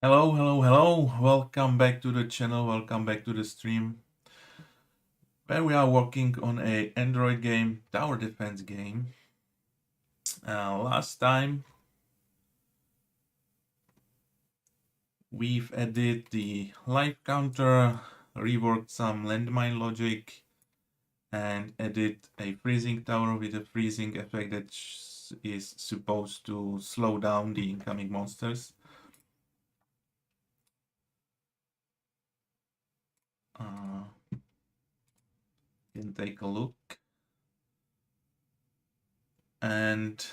Hello, hello, hello. Welcome back to the channel. Welcome back to the stream where we are working on a Android game, tower defense game. Last time we've added the life counter, reworked some landmine logic, and added a freezing tower with a freezing effect that is supposed to slow down the incoming monsters. Can take a look. And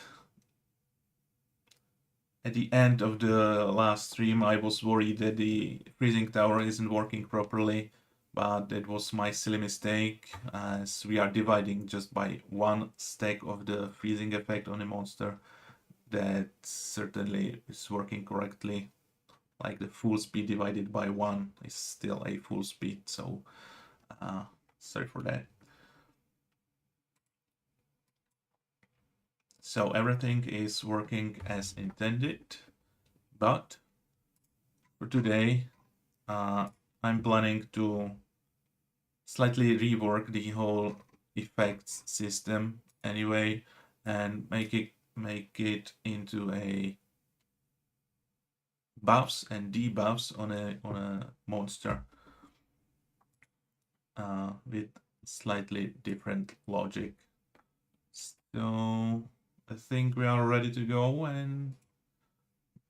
at the end of the last stream, I was worried that the freezing tower isn't working properly, but that was my silly mistake, as we are dividing just by one stack of the freezing effect on a monster. That certainly is working correctly. Like the full speed divided by 1 is still a full speed, so sorry for that. So everything is working as intended, but for today, I'm planning to slightly rework the whole effects system anyway, and make it into a buffs and debuffs on a monster with slightly different logic. So I think we are ready to go and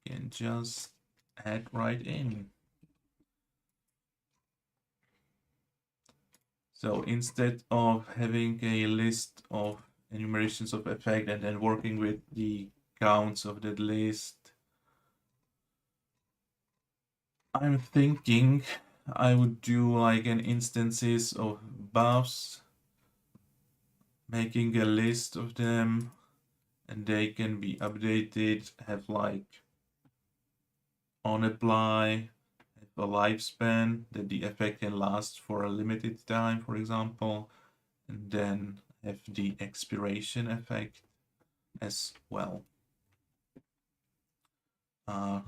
can just head right in. So instead of having a list of enumerations of effect and then working with the counts of that list, I'm thinking I would do like an instances of buffs, making a list of them, and they can be updated, have like on apply, have a lifespan that the effect can last for a limited time, for example, and then have the expiration effect as well.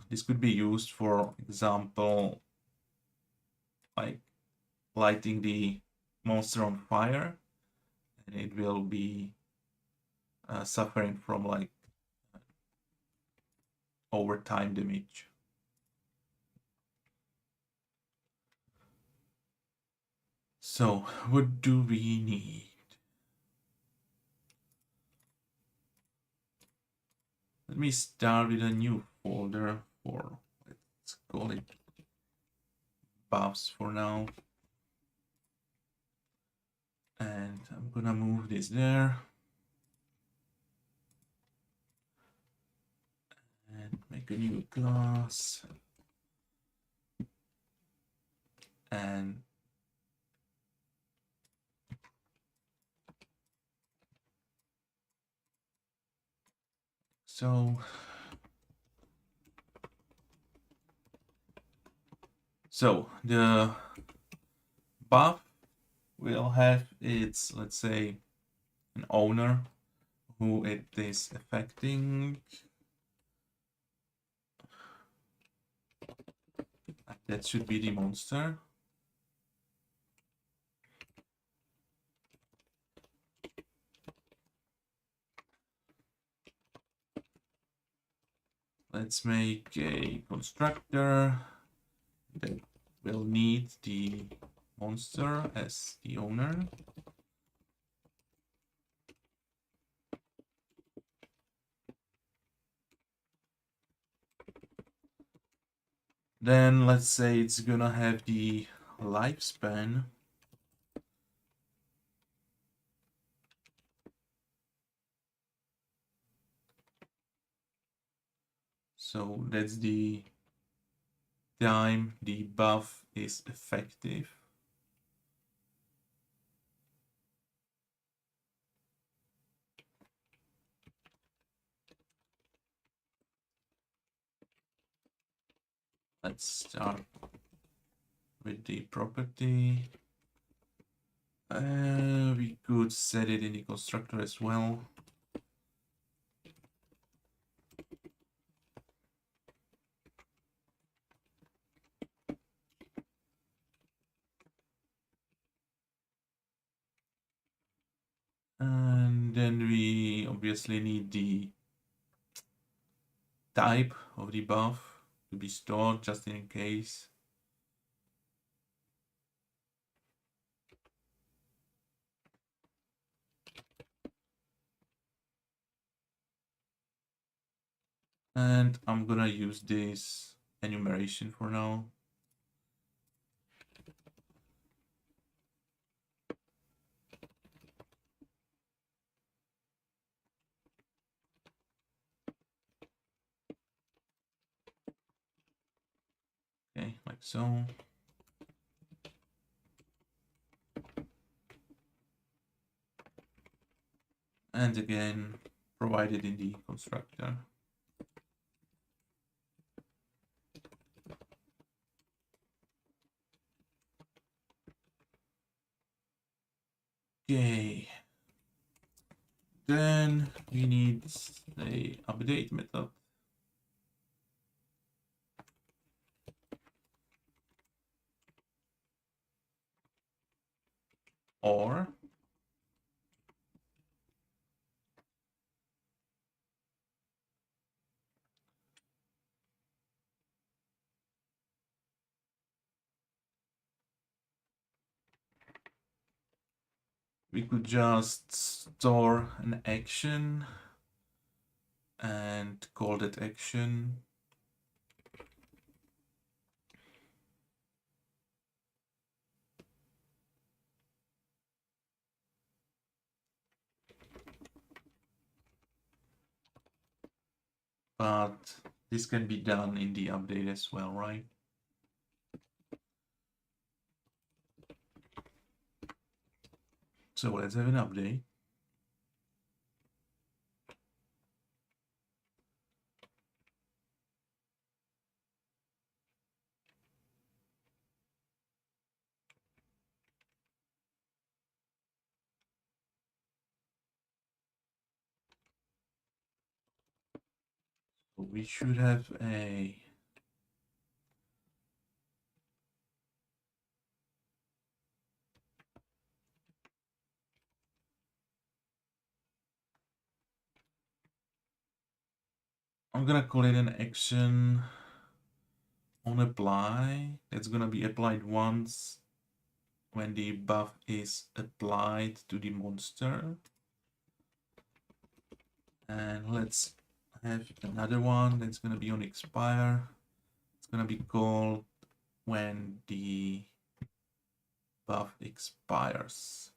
This could be used, for example, like lighting the monster on fire, and it will be suffering from like overtime damage. So what do we need? Let me start with a new folder for, let's call it buffs for now. And I'm gonna move this there. And make a new class. And so the buff will have its, let's say, an owner who it is affecting. That should be the monster. Let's make a constructor that will need the monster as the owner. Then let's say it's gonna have the lifespan. So that's the time the buff is effective. Let's start with the property. We could set it in the constructor as well. then we obviously need the type of the buff to be stored just in case. And I'm gonna use this enumeration for now. Okay, like so. And again, provided in the constructor. Okay. Then we need the update method. Or we could just store an action and call that action. But this can be done in the update as well, right? So let's have an update. So we should have a I'm gonna call it an action on apply. That's gonna be applied once when the buff is applied to the monster. And let's have another one that's gonna be on expire. It's gonna be called when the buff expires.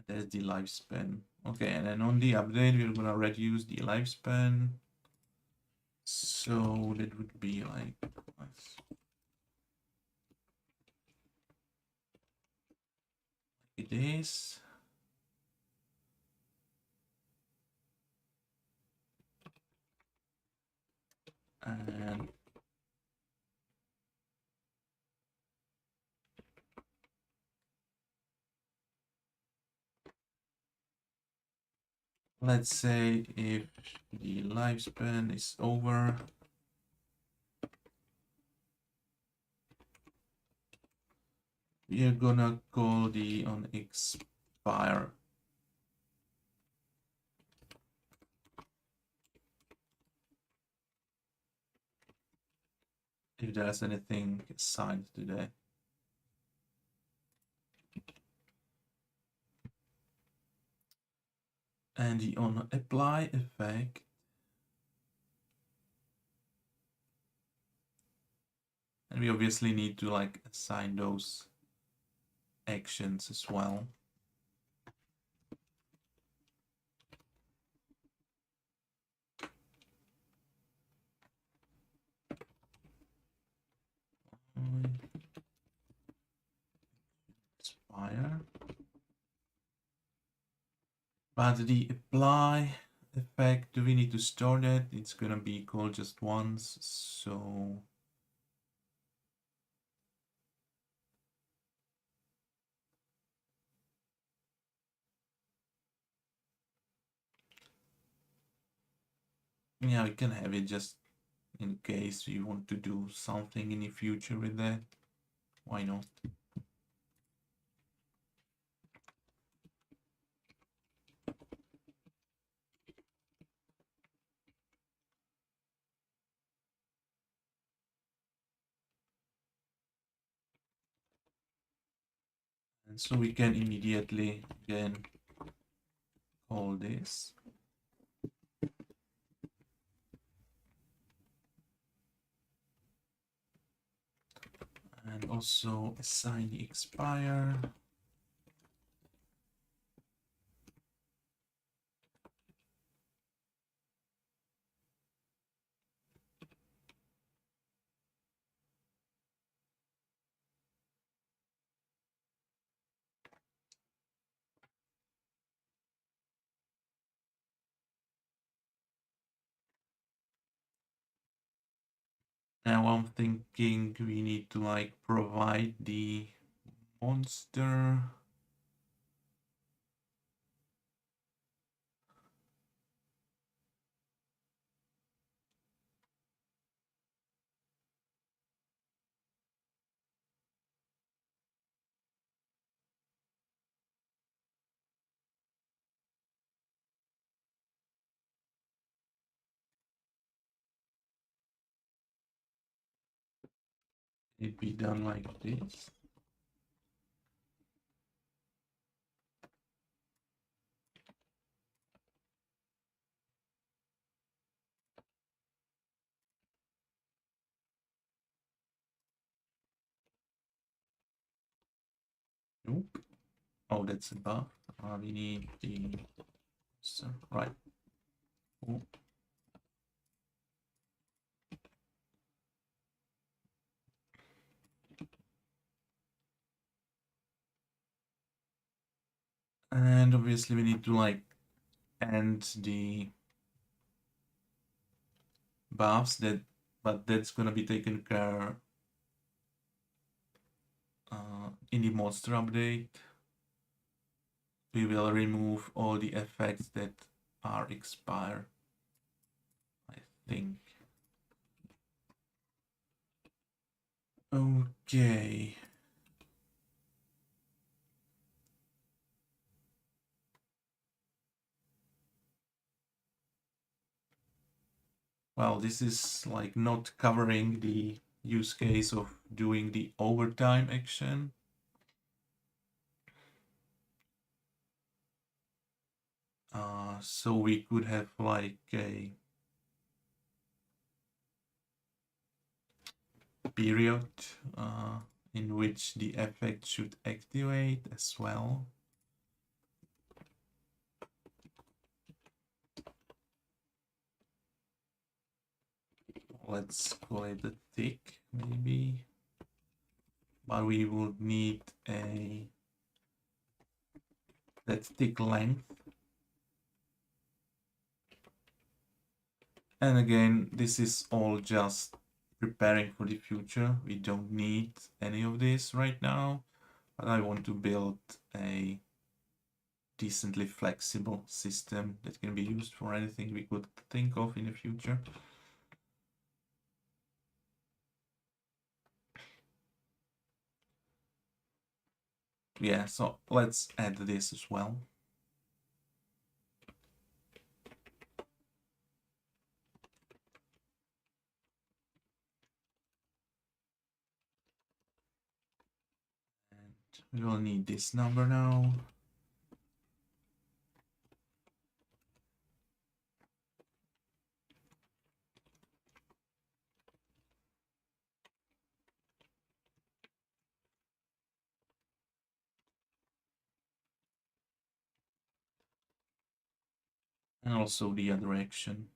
There's the lifespan. Okay, and then on the update, we're gonna reduce the lifespan. So that would be like it is. And let's say if the lifespan is over, we are gonna call the on expire. If there's anything assigned to that. And the on apply effect, and we obviously need to like assign those actions as well. Expire. But the apply effect, do we need to store that? It's gonna be called just once, so yeah, we can have it just in case we want to do something in the future with that. Why not? And so we can immediately again call this. And also assign the expire. Now I'm thinking we need to like provide the monster. It be done like this. Nope. Oh, that's a buff. We need the right. Oh. And obviously we need to like end the buffs but that's gonna be taken care in the monster update. We will remove all the effects that are expired, I think. Okay. Well, this is like not covering the use case of doing the overtime action. So we could have like a period in which the effect should activate as well. Let's call it a tick, maybe. But we would need that tick length. And again, this is all just preparing for the future. We don't need any of this right now, but I want to build a decently flexible system that can be used for anything we could think of in the future. Yeah, so let's add this as well. And we will need this number now. And also the other action.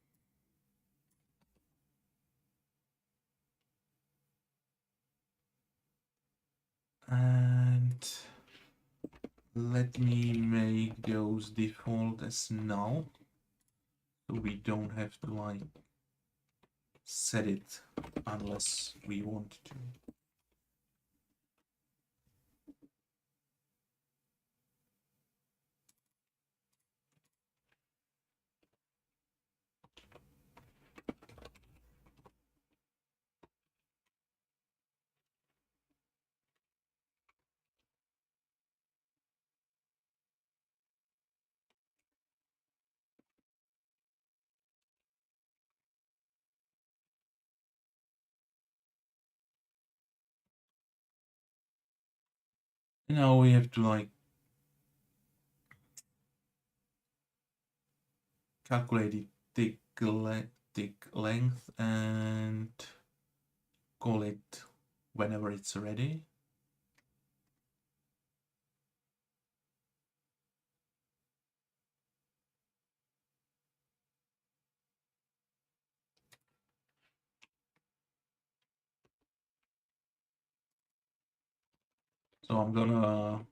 And let me make those default as null, so we don't have to like set it unless we want to. Now we have to like calculate the tick length and call it whenever it's ready. So I'm gonna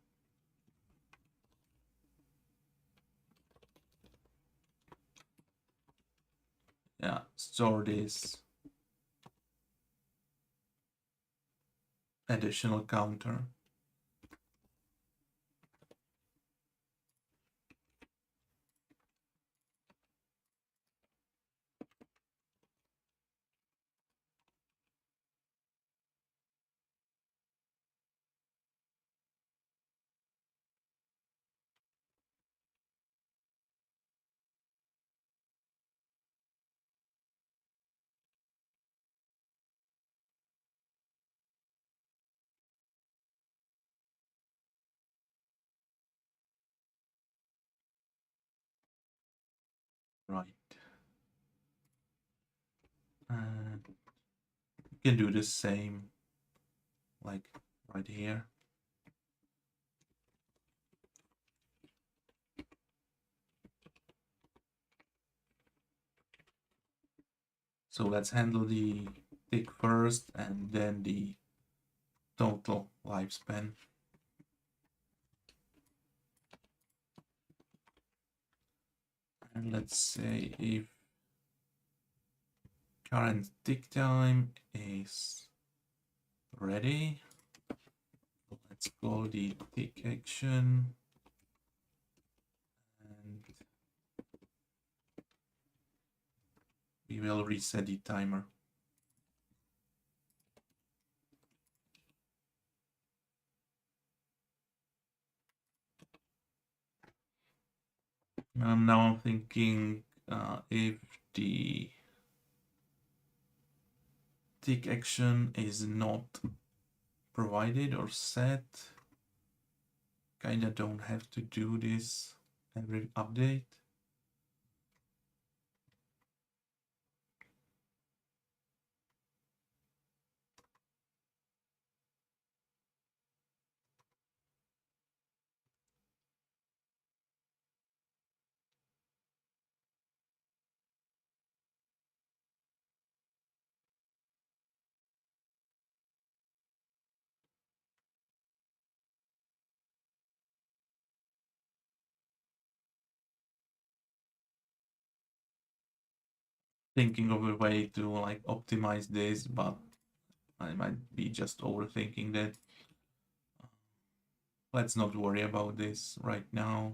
store this additional counter. Right. And you can do the same like right here. So let's handle the tick first and then the total lifespan. And let's say if current tick time is ready, let's call the tick action and we will reset the timer. Now I'm thinking if the tick action is not provided or set, kinda don't have to do this every update. Thinking of a way to like optimize this, but I might be just overthinking that. Let's not worry about this right now.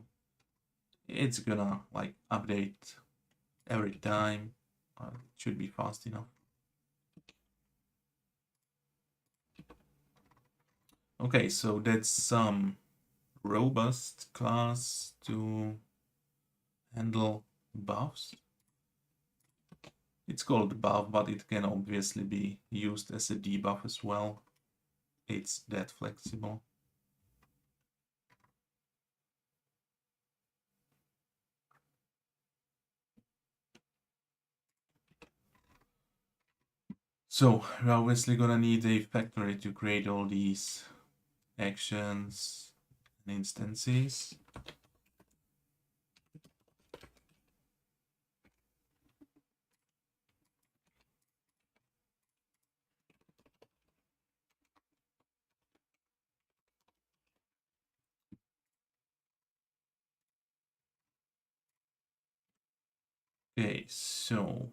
It's gonna like update every time. It should be fast enough. Okay, so that's some robust class to handle buffs. It's called buff, but it can obviously be used as a debuff as well. It's that flexible. So we're obviously gonna need a factory to create all these actions and instances. Okay, so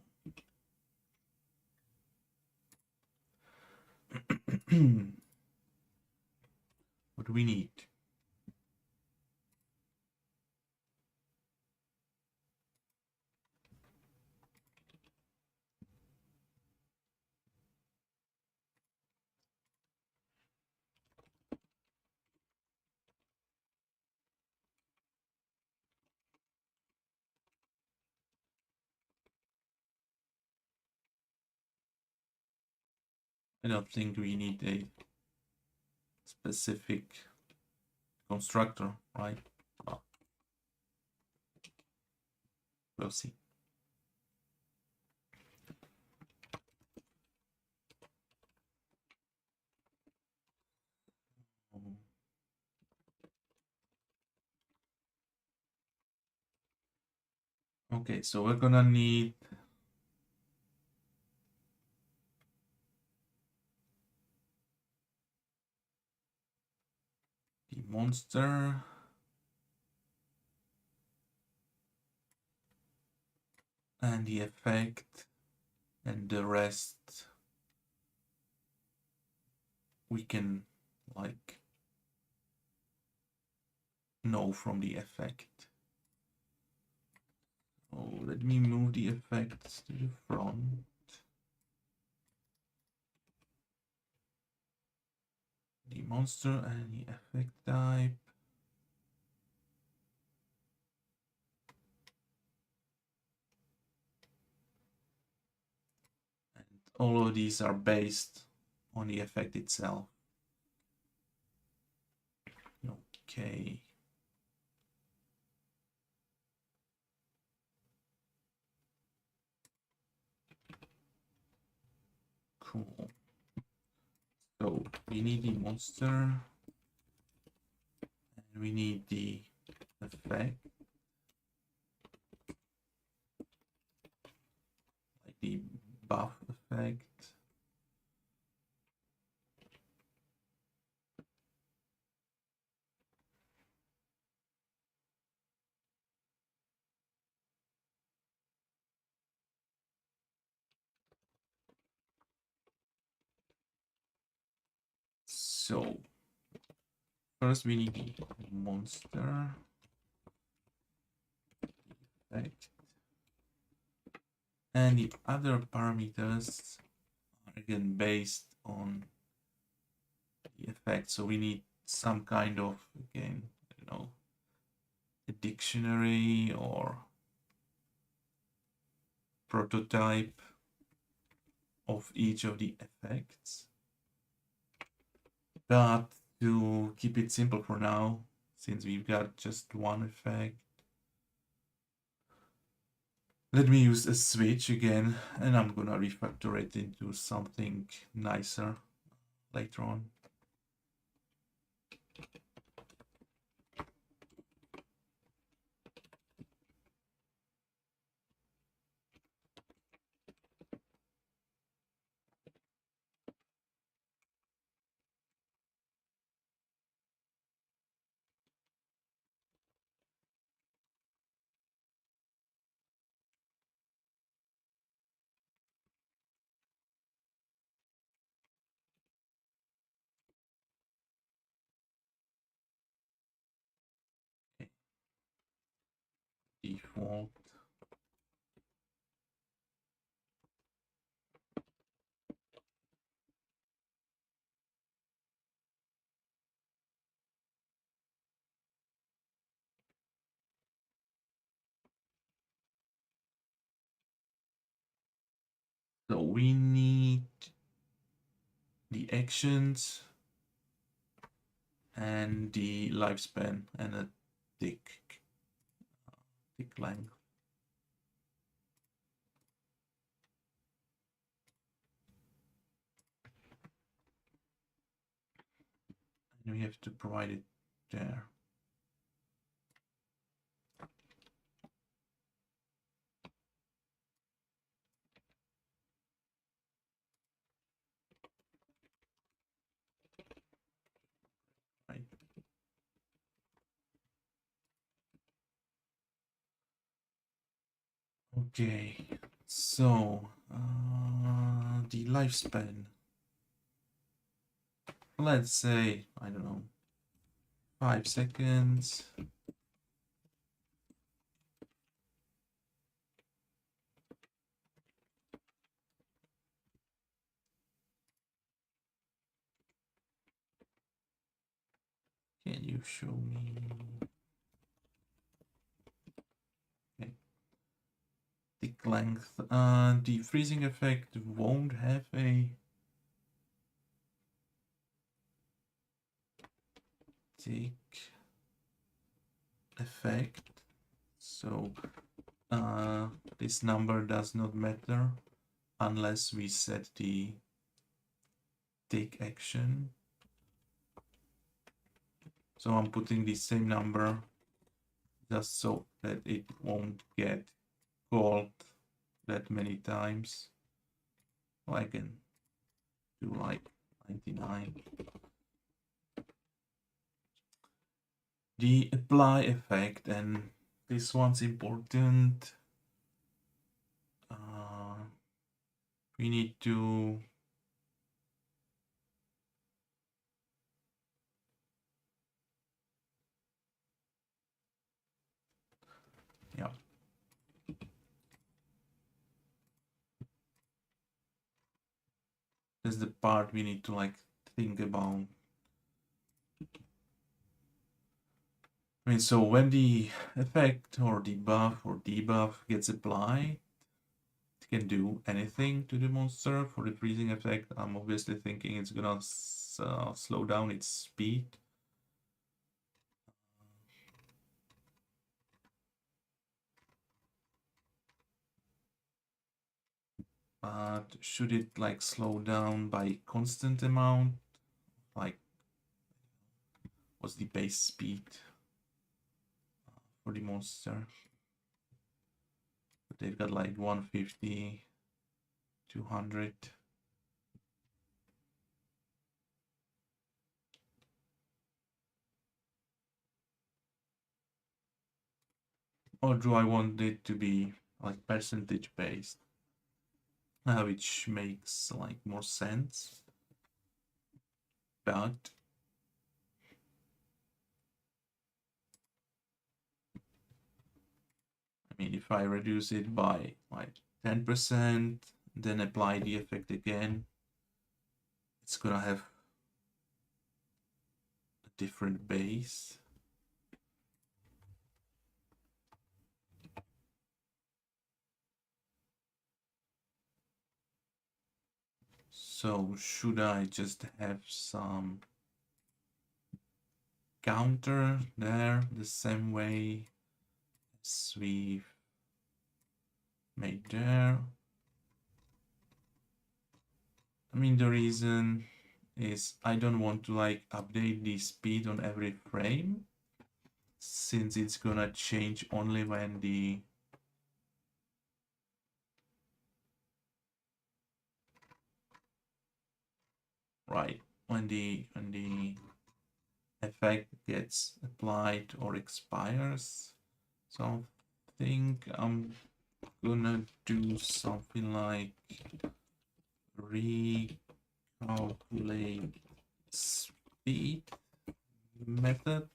what do we need? I don't think we need a specific constructor, right? Well, we'll see. Okay, so we're gonna need the monster and the effect, and the rest we can like know from the effect. Oh, let me move the effects to the front. The monster and the effect type. And all of these are based on the effect itself. Okay. Cool. So we need the monster and we need the effect, like the buff effect. So first we need the monster effect, and the other parameters are again based on the effect. So we need some kind of, again, a dictionary or prototype of each of the effects. But to keep it simple for now, since we've got just one effect, let me use a switch again, and I'm gonna refactor it into something nicer later on. Okay. Default. So we need the actions and the lifespan and a tick length. And we have to provide it there. Right. Okay, so the lifespan. Let's say, I don't know, 5 seconds. Can you show me? Okay. Tick length. The freezing effect won't have a tick. effect. So this number does not matter unless we set the take action. So I'm putting the same number just so that it won't get called that many times. So I can do like 99. The apply effect, and this one's important. We need to yeah. That's the part we need to like think about. I mean, so when the effect or the buff or debuff gets applied, it can do anything to the monster. For the freezing effect, I'm obviously thinking it's gonna slow down its speed. But should it like slow down by constant amount? Like, what's the base speed for the monster? They've got like 150, 200. Or do I want it to be like percentage based? Which makes like more sense. But I mean, if I reduce it by like 10%, then apply the effect again, it's gonna have a different base. So should I just have some counter there the same way as we made there? I mean, the reason is I don't want to like update the speed on every frame, since it's gonna change only when the when the effect gets applied or expires. So I think I'm gonna do something like recalculate speed method.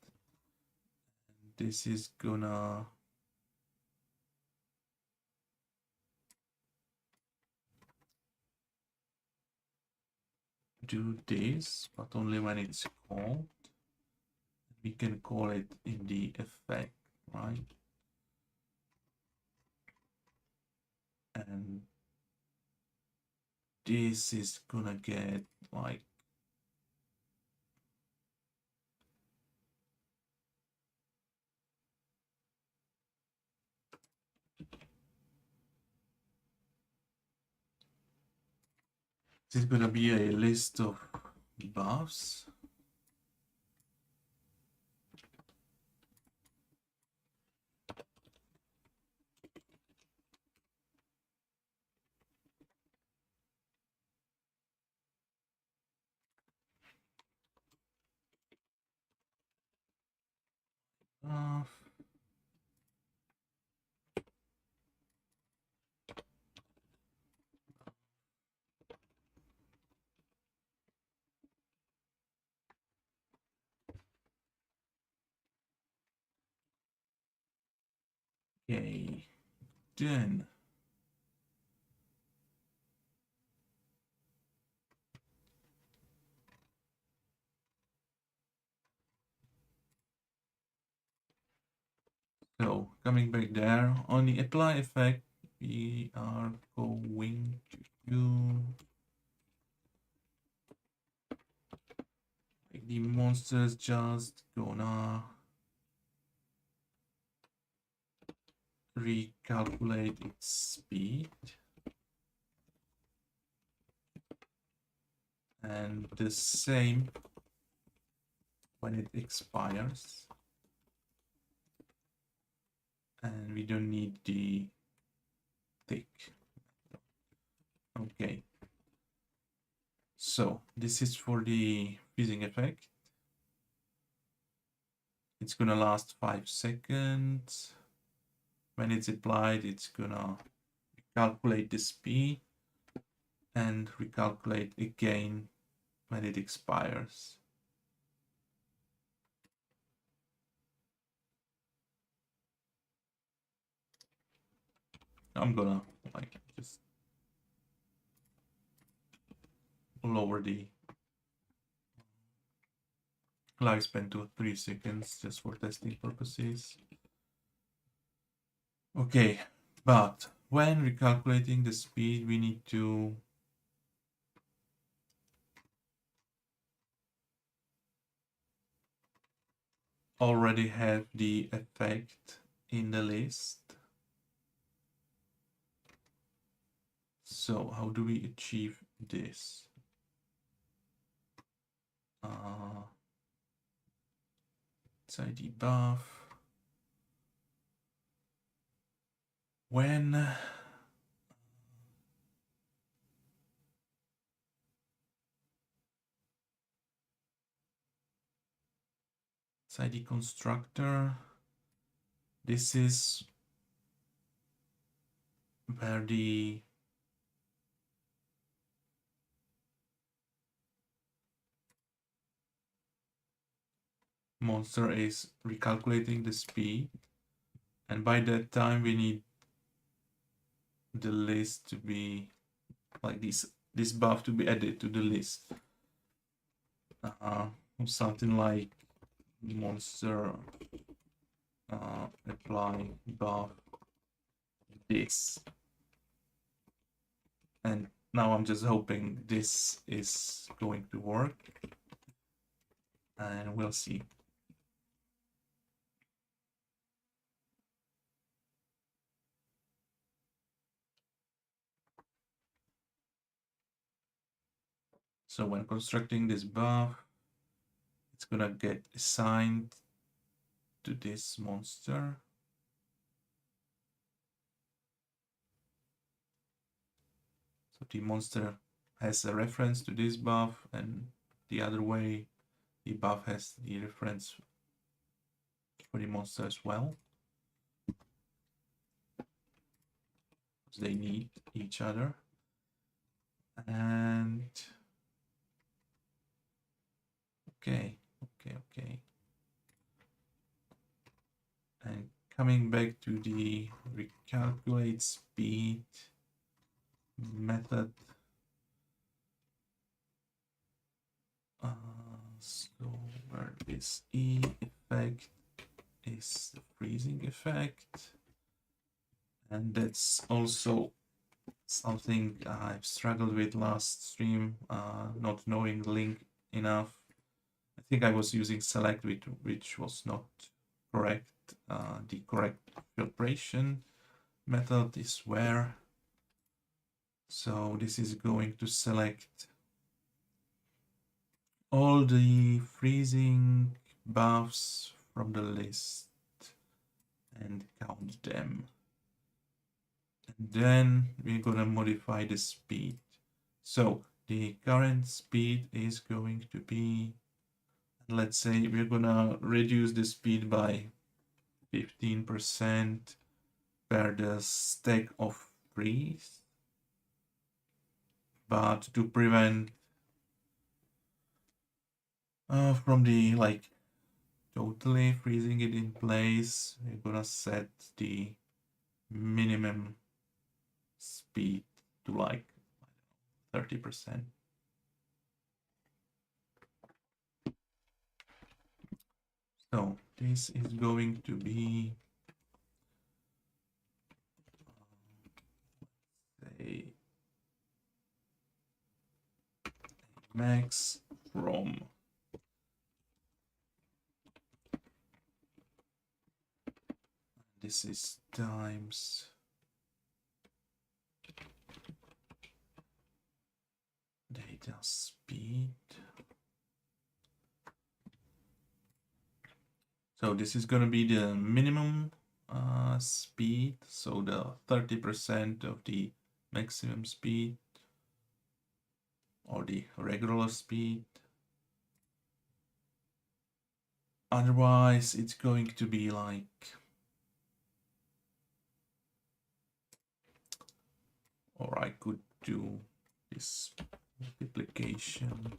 This is gonna do this, but only when it's called. We can call it in the effect, right? And this is gonna get like this is gonna be a list of buffs. Buff. Okay, then so coming back there on the apply effect, we are going to do like the monsters just gonna recalculate its speed. And the same when it expires. And we don't need the tick. Okay. So this is for the freezing effect. It's gonna last 5 seconds. When it's applied, it's gonna calculate the speed and recalculate again when it expires. I'm gonna like just lower the lifespan to 3 seconds just for testing purposes. Okay, but when recalculating the speed, we need to already have the effect in the list. So how do we achieve this? It's ID buff. When it's ID constructor, this is where the monster is recalculating the speed, and by that time we need the list to be like this buff to be added to the list. Something like monster apply buff this, and now I'm just hoping this is going to work, and we'll see. So when constructing this buff, it's gonna get assigned to this monster. So the monster has a reference to this buff, and the other way, the buff has the reference for the monster as well. Because they need each other. And okay. And coming back to the recalculate speed method. So where this E effect is the freezing effect, and that's also something I've struggled with last stream, not knowing link enough. I think I was using select, which was not correct. The correct filtration method is where. So this is going to select all the freezing buffs from the list and count them. And then we're gonna modify the speed. So the current speed is going to be, let's say we're gonna reduce the speed by 15% per the stack of freeze. But to prevent from the like totally freezing it in place, we're gonna set the minimum speed to like 30%. So this is going to be say max from This is times data speed. So this is going to be the minimum speed, so the 30% of the maximum speed or the regular speed. Otherwise, it's going to be like, or I could do this multiplication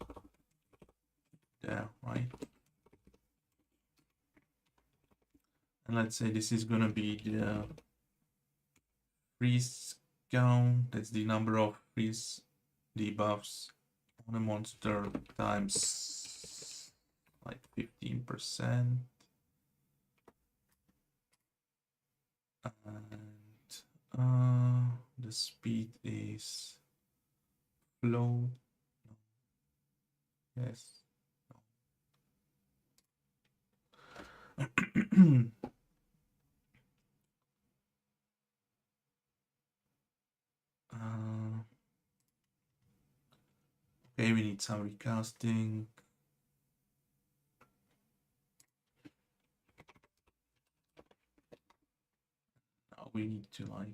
there, right? And let's say this is gonna be the freeze count. That's the number of freeze debuffs on a monster times like 15%. And the speed is float. Yes. Okay, we need some recasting. Now we need to like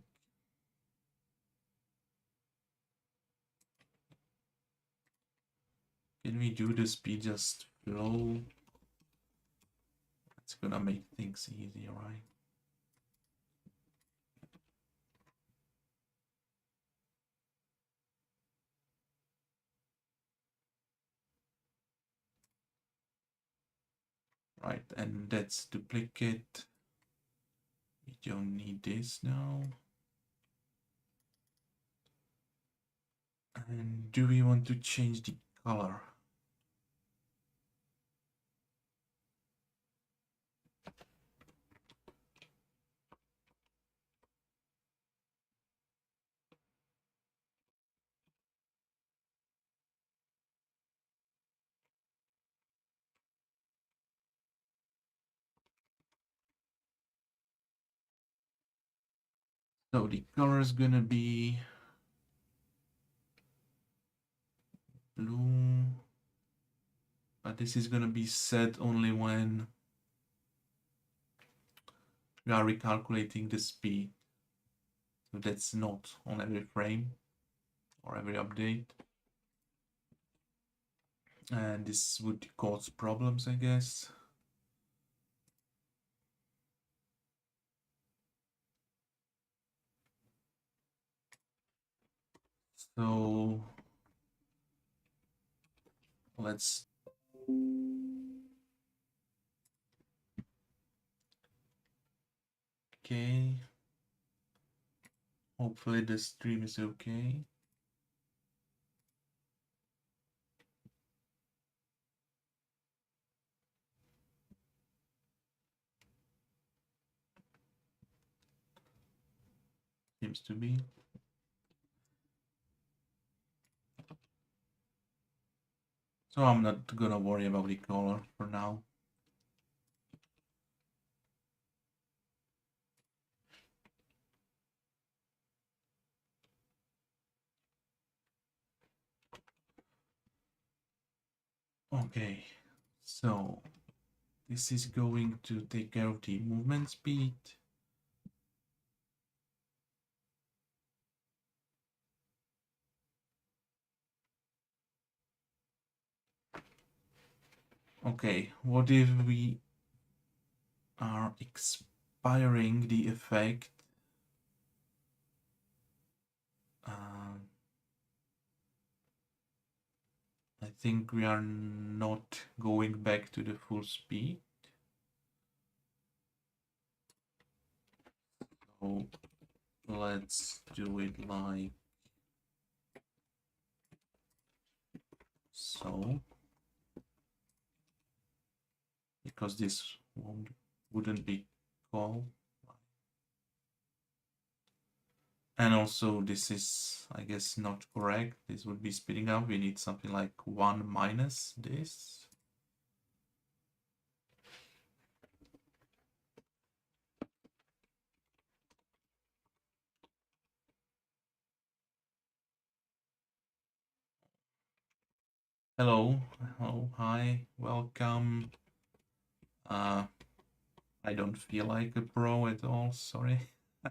can we do the speed just flow? It's gonna make things easier, right? Right, and that's duplicate. We don't need this now. And do we want to change the color? So the color is gonna be blue, but this is gonna be set only when we are recalculating the speed. So that's not on every frame or every update. And this would cause problems, I guess. So let's okay. Hopefully the stream is okay. Seems to be. So I'm not gonna worry about the color for now. Okay, so this is going to take care of the movement speed. Okay, what if we are expiring the effect? I think we are not going back to the full speed. So let's do it like so. Because this wouldn't be called. And also this is, I guess, not correct. This would be speeding up. We need something like 1 minus this. Hello, hi, welcome. Uh, I don't feel like a pro at all, sorry. I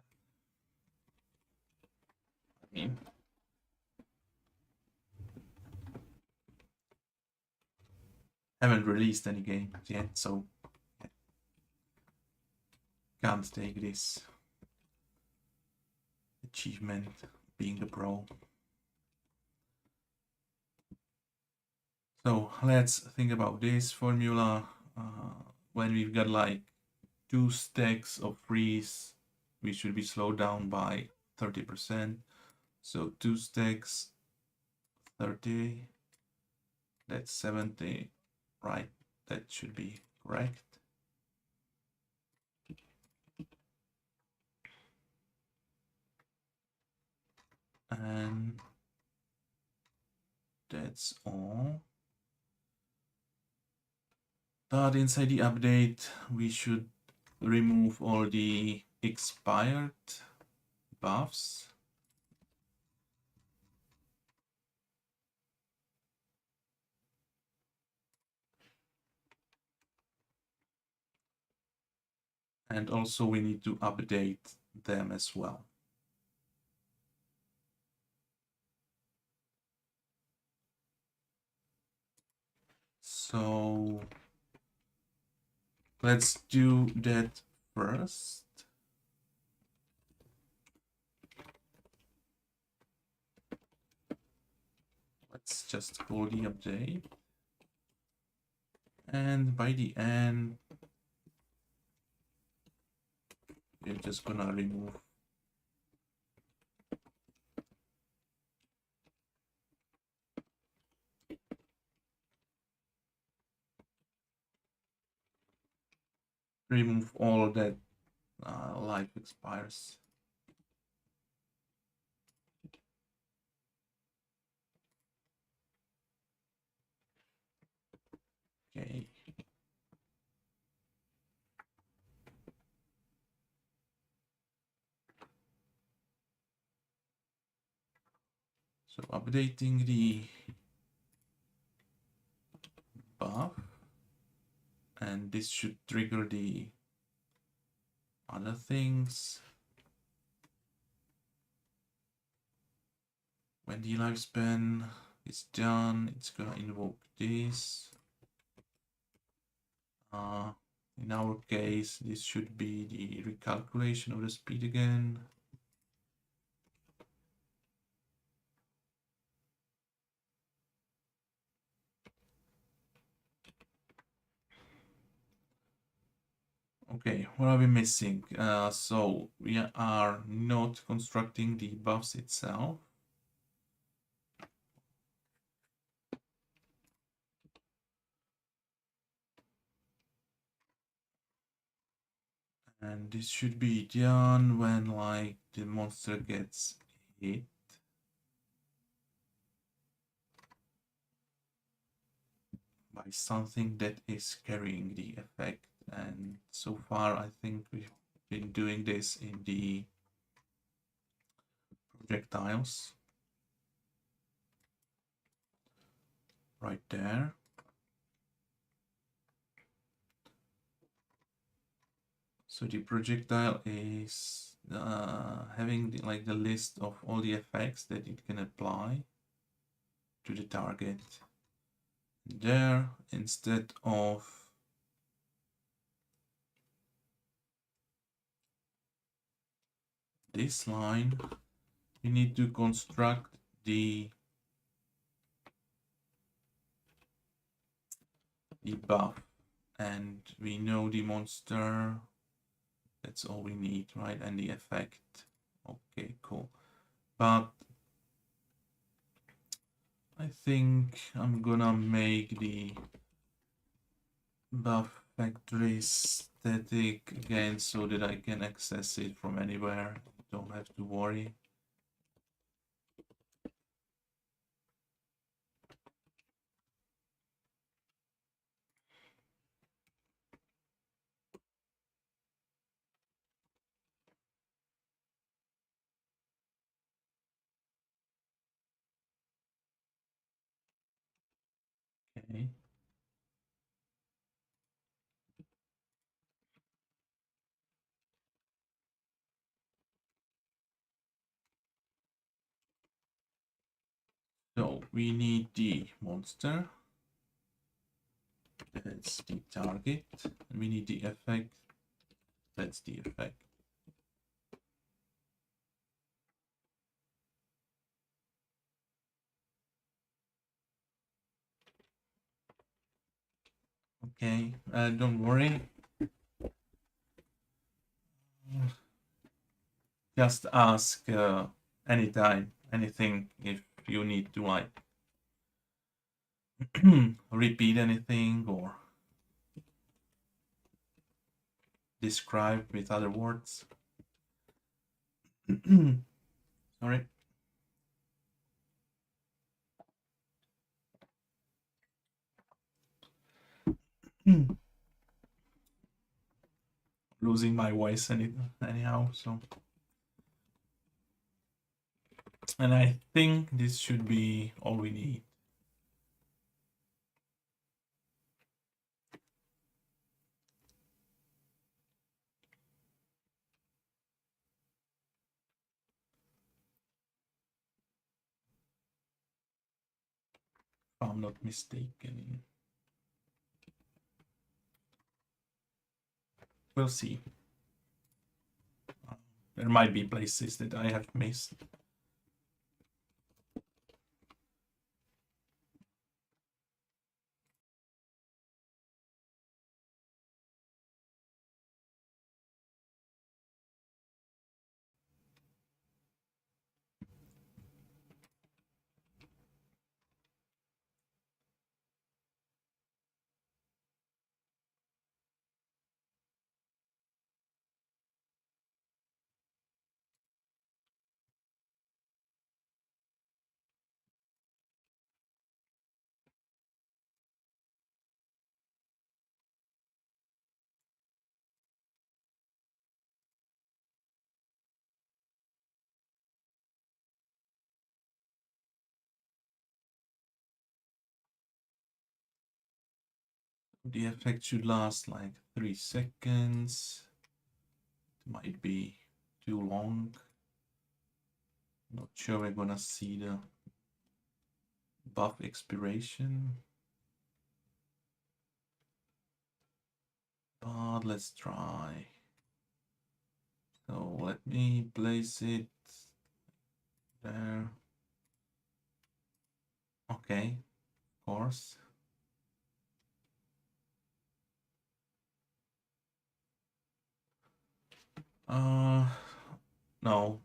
mean, haven't released any games yet, so can't take this achievement being a pro. So let's think about this formula. When we've got like 2 stacks of freeze, we should be slowed down by 30%. So 2 stacks, 30, that's 70, right? That should be correct. And that's all. But inside the update, we should remove all the expired buffs. And also we need to update them as well. So let's do that first. Let's just call the update. And by the end, we're just gonna remove all that life expires. Okay. So updating the buff, and this should trigger the other things. When the lifespan is done, it's gonna invoke this. In our case, this should be the recalculation of the speed again. Okay, what are we missing? So we are not constructing the buffs itself. And this should be done when like the monster gets hit. By something that is carrying the effect. And so far I think we've been doing this in the projectiles. Right there. So the projectile is having like the list of all the effects that it can apply to the target. There, instead of this line, we need to construct the buff, and we know the monster. That's all we need, right? And the effect. Okay, cool. But I think I'm gonna make the buff factory static again so that I can access it from anywhere. Don't have to worry. Okay. So we need the monster. That's the target. And we need the effect. That's the effect. Okay, don't worry. Just ask anytime, anything if you need to like repeat anything or describe with other words. Sorry. Losing my voice anyhow, so. And I think this should be all we need. If I'm not mistaken. We'll see. There might be places that I have missed. The effect should last like 3 seconds. It might be too long. Not sure we're gonna see the buff expiration. But let's try. So let me place it there. Okay, of course. No.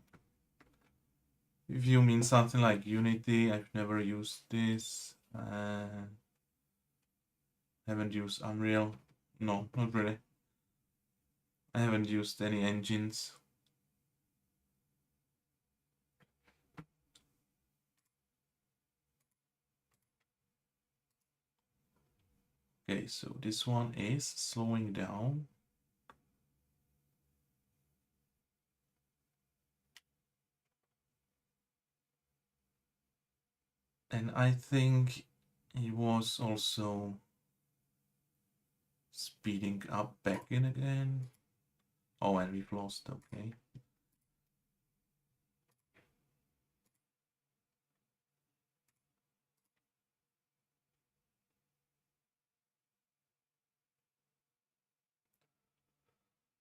If you mean something like Unity, I've never used this. Haven't used Unreal. No, not really. I haven't used any engines. Okay, so this one is slowing down. And I think it was also speeding up back in again. Oh, and we've lost, okay.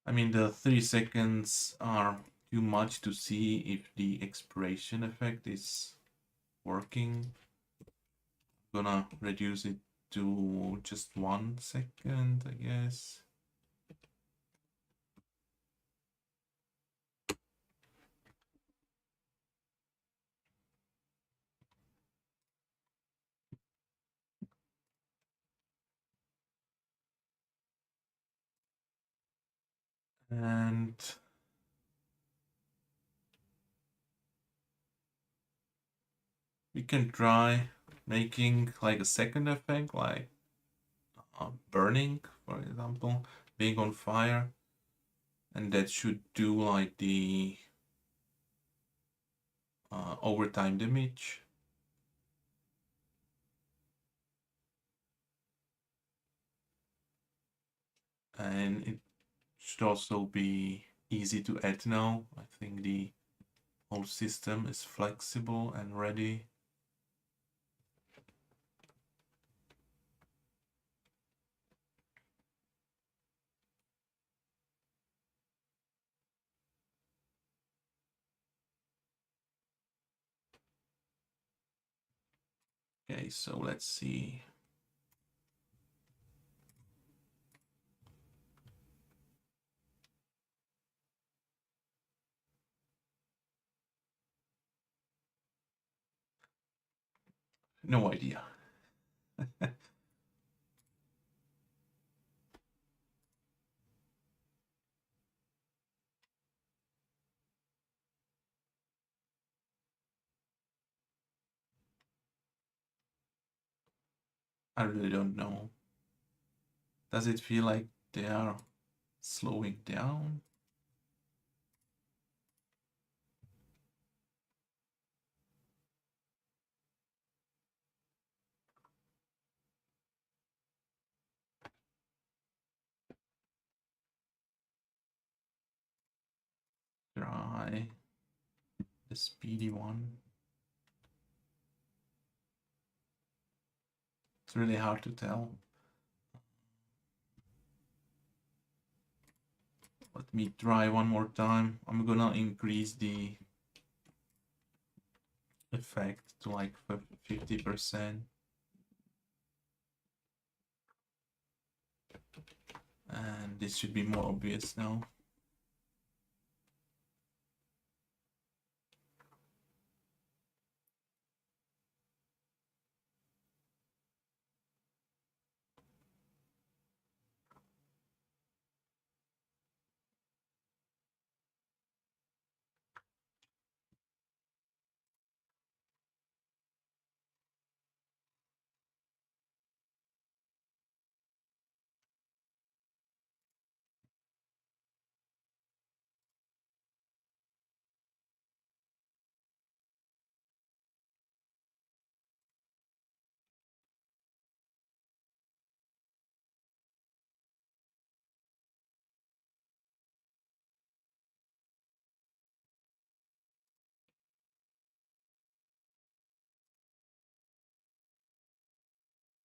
I mean, the 3 seconds are too much to see if the expiration effect is working. I'm gonna reduce it to just 1 second, I guess. And we can try making like a second effect, like burning, for example, being on fire. And that should do like the overtime damage. and it should also be easy to add now. I think the whole system is flexible and ready. Okay, so let's see. No idea. I really don't know. Does it feel like they are slowing down? Try the speedy one. It's really hard to tell. Let me try one more time. I'm gonna increase the effect to like 50%. And this should be more obvious now.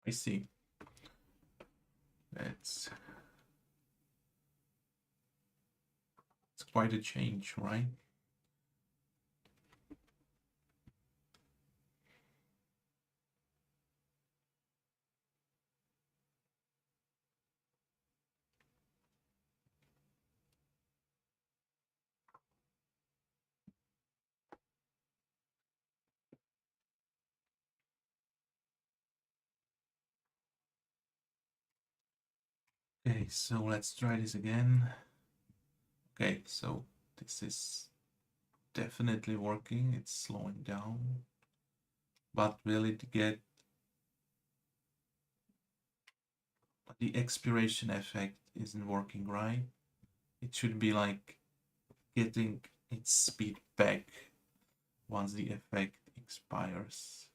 I see. It's quite a change, right? Okay, so let's try this again. Okay, so this is definitely working. It's slowing down. But will it get the expiration effect isn't working right? It should be like getting its speed back once the effect expires.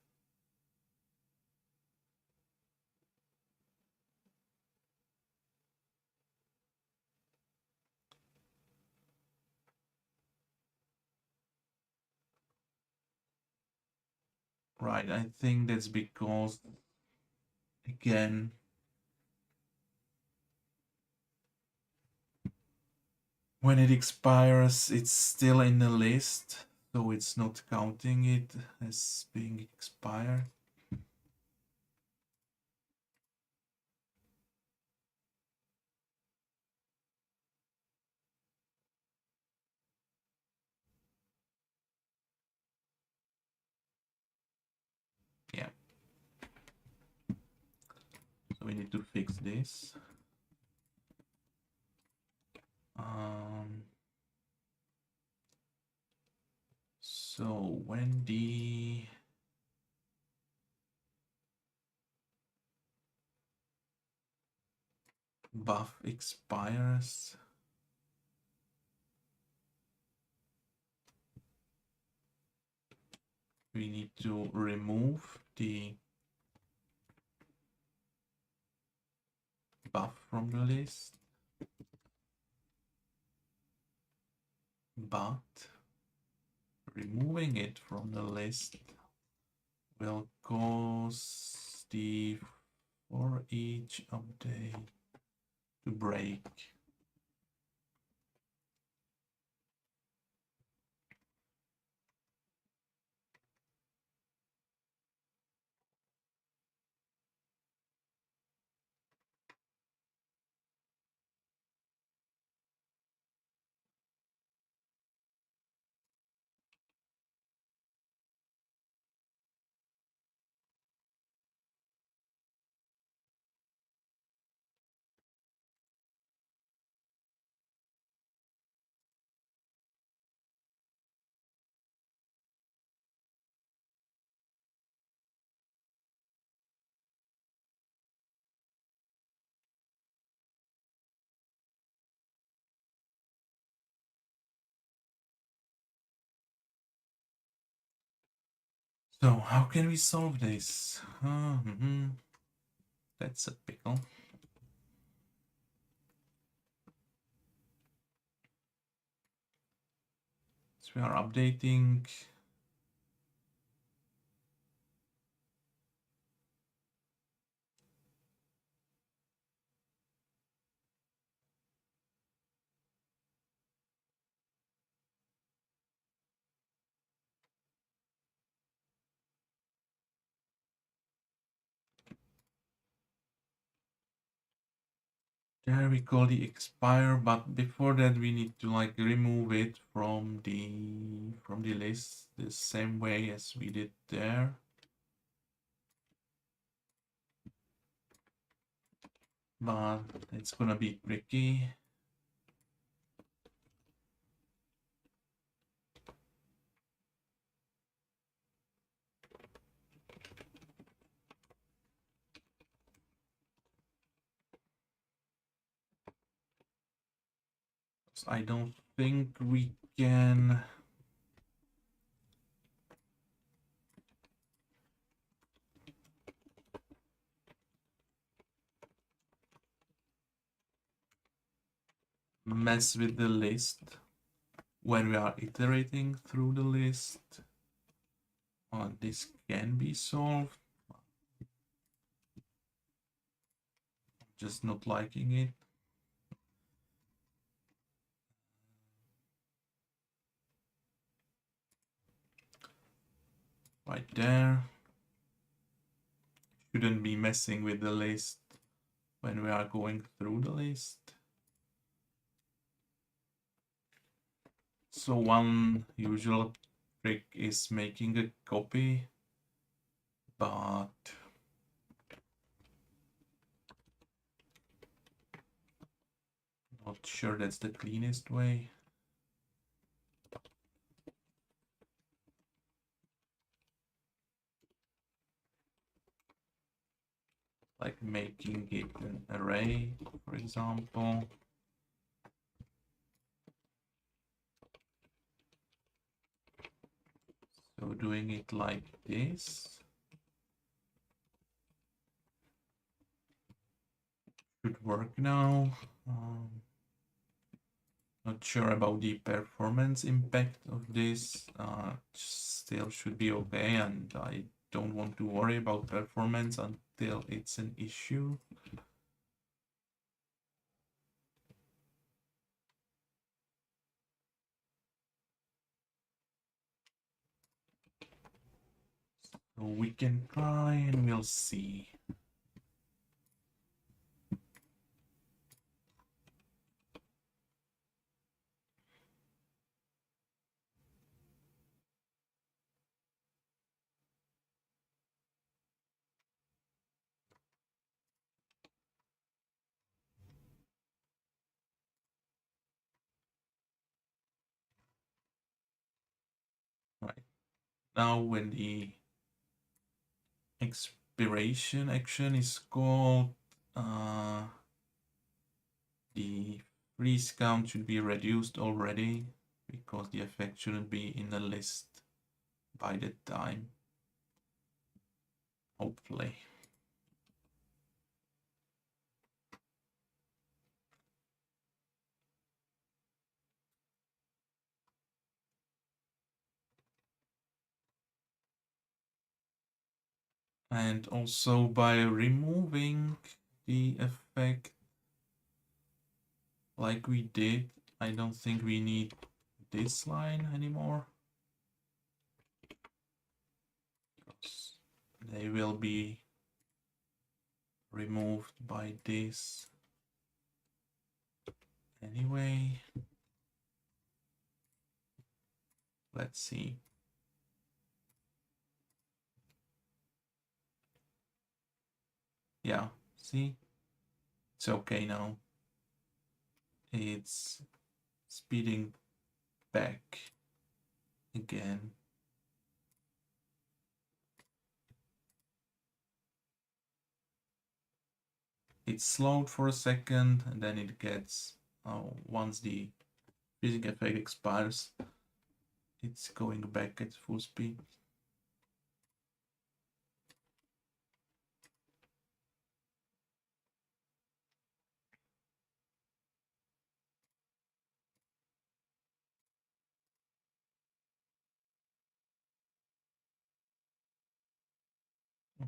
Right, I think that's because, again, when it expires, it's still in the list, so it's not counting it as being expired. Yeah, so we need to fix this. Um, so when the buff expires, we need to remove the buff from the list. but removing it from the list will cause the for each update to break. So how can we solve this? That's a pickle. So we are updating. There we call the expire, but before that we need to like remove it from the list the same way as we did there. But it's gonna be tricky. I don't think we can mess with the list when we are iterating through the list. This can be solved. Just not liking it. Right there. Shouldn't be messing with the list when we are going through the list. So one usual trick is making a copy, but not sure that's the cleanest way. Like making it an array, for example. So doing it like this should work now. Not sure about the performance impact of this. Still should be okay, and I don't want to worry about performance until it's an issue. So we can try and we'll see. Right. Now when the expiration action is called, the freeze count should be reduced already because the effect shouldn't be in the list by the time. Hopefully. And also by removing the effect like we did, I don't think we need this line anymore. Because they will be removed by this anyway. Let's see. Yeah, see? It's okay now. It's speeding back again. It slowed for a second and then it gets, once the freezing effect expires, it's going back at full speed.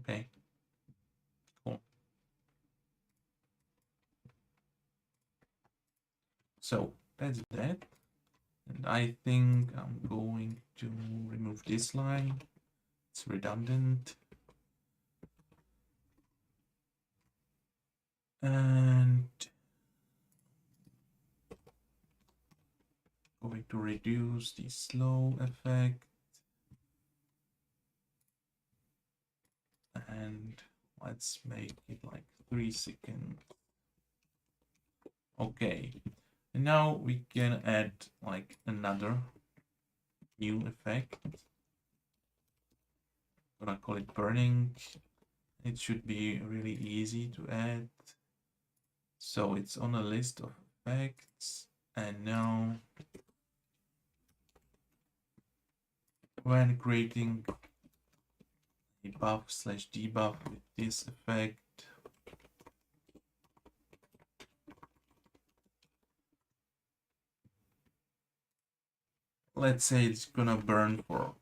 Okay, cool. So that's that. And I think I'm going to remove this line. It's redundant. And going to reduce the slow effect. And let's make it like 3 seconds. Okay. And now we can add like another new effect. I'm gonna call it burning. It should be really easy to add. So it's on a list of effects. And now when creating a buff/debuff with this effect, let's say it's gonna burn for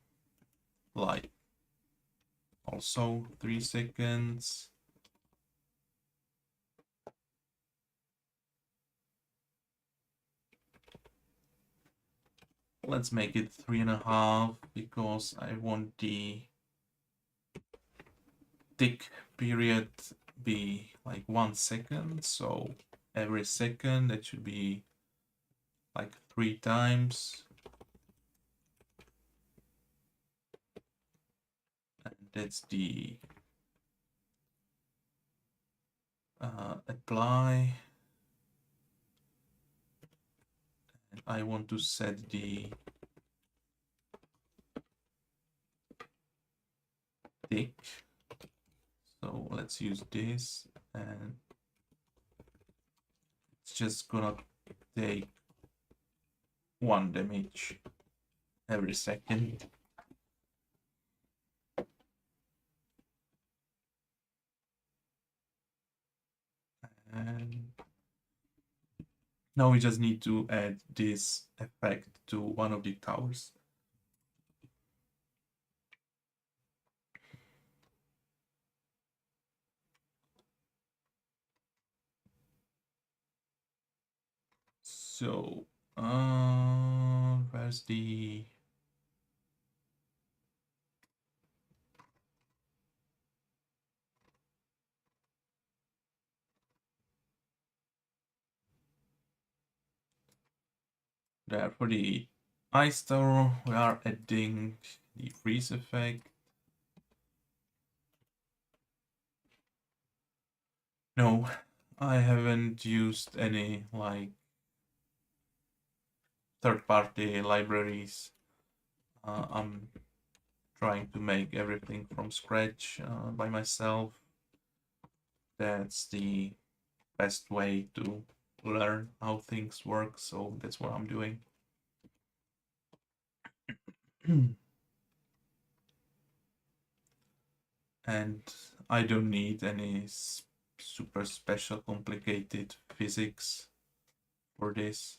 like also 3 seconds. Let's make it 3.5 because I want the tick period be like 1 second. So every second it should be like 3 times. And that's the apply. And I want to set the tick. So let's use this, and it's just gonna take 1 damage every second. And now we just need to add this effect to one of the towers. So, where's the... There, for the ice tower, we are adding the freeze effect. No, I haven't used any like third-party libraries. I'm trying to make everything from scratch by myself. That's the best way to learn how things work, so that's what I'm doing. And I don't need any super special complicated physics for this.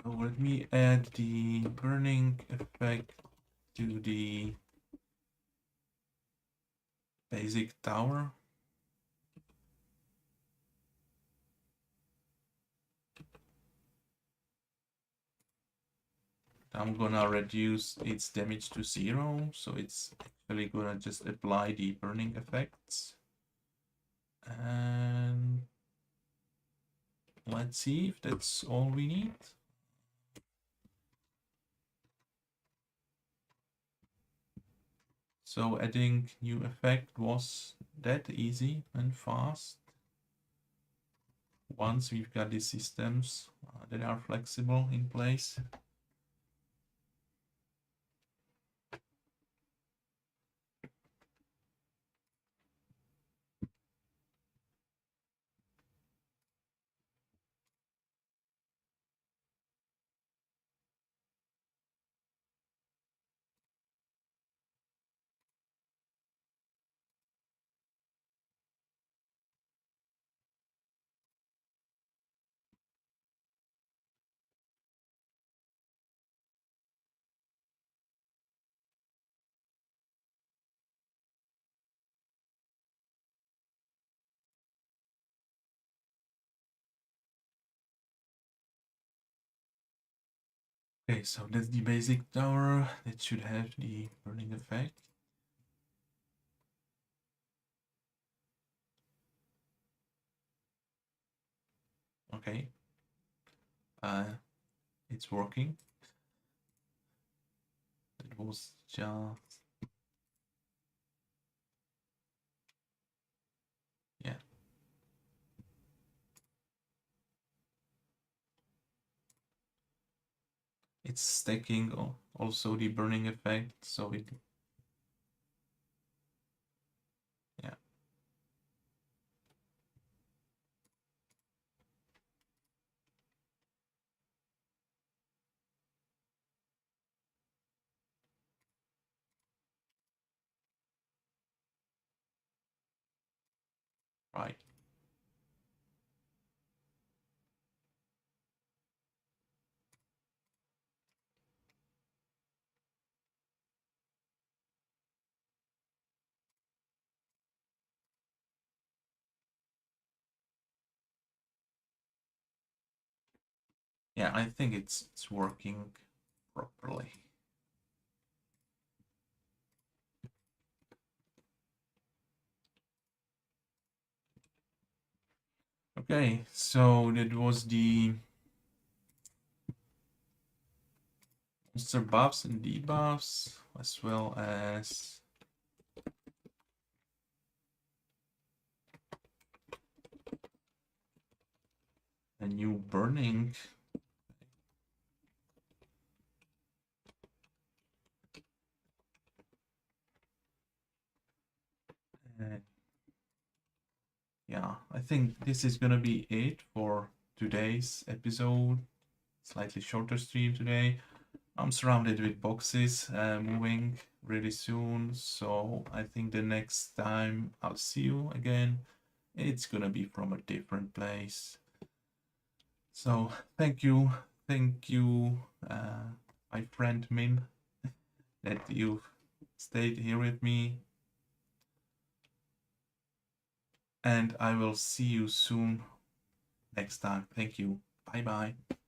So let me add the burning effect to the basic tower. I'm gonna reduce its damage to 0, so it's actually gonna just apply the burning effects. And let's see if that's all we need. So adding new effect was that easy and fast. Once we've got these systems that are flexible in place. Okay, so that's the basic tower. That should have the burning effect. Okay. It's working. It was just... yeah. It's stacking also the burning effect, so it... yeah. Right. Yeah, I think it's working properly. Okay, so that was the monster buffs and debuffs, as well as a new burning. Yeah, I think this is gonna be it for today's episode. Slightly shorter stream today. I'm surrounded with boxes moving really soon, so I think the next time I'll see you again, it's gonna be from a different place. So thank you, my friend Min, that you stayed here with me, and I will see you soon next time. Thank you. Bye bye.